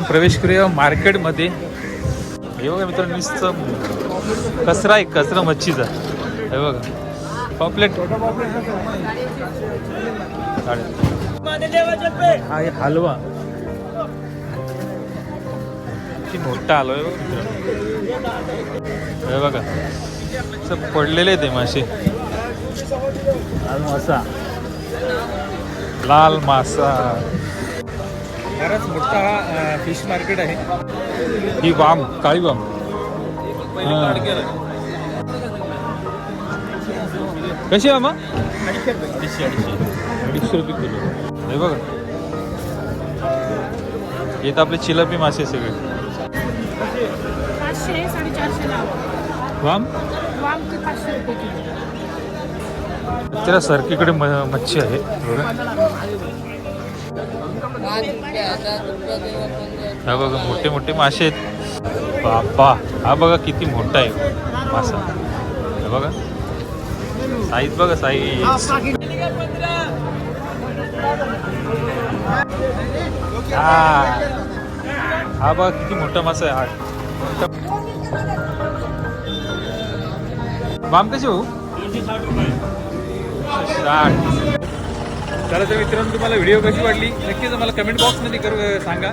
प्रवेश करूया मार्केटमध्ये. हे बघा मित्रांनो, नुसतं कचरा आहे, कचरा मच्छीचा. हे बघा पॉपलेट, हा हलवा किती मोठा हलवा आहे बघा. हे बघा सब पडलेले ते मासे. लाल मासा, लाल मासा. बराच मोठा हा फिश मार्केट आहे. ही वाम, काळी वाम. कशी आहे मामा? 250 रुपये किलो. हे बघा हे तर आपले चिलापी मासे सगळे. 500 450 लावा. वाम वाम ते 500 रुपये किलो. त्याला सरकीकडे मच्छी आहे बघा. हा बघा मोठे मोठे मासे आहेत. बाबा हा बघा किती मोठा आहे मासा. हा बघा साईज बघा साईज. हा बघा किती मोठा मासा आहे. हा वाम कशी हो? 260 रुपये. 260. चला तर मित्रांनो, तुम्हाला व्हिडिओ कशी वाटली नक्कीच मला कमेंट बॉक्समध्ये सांगा.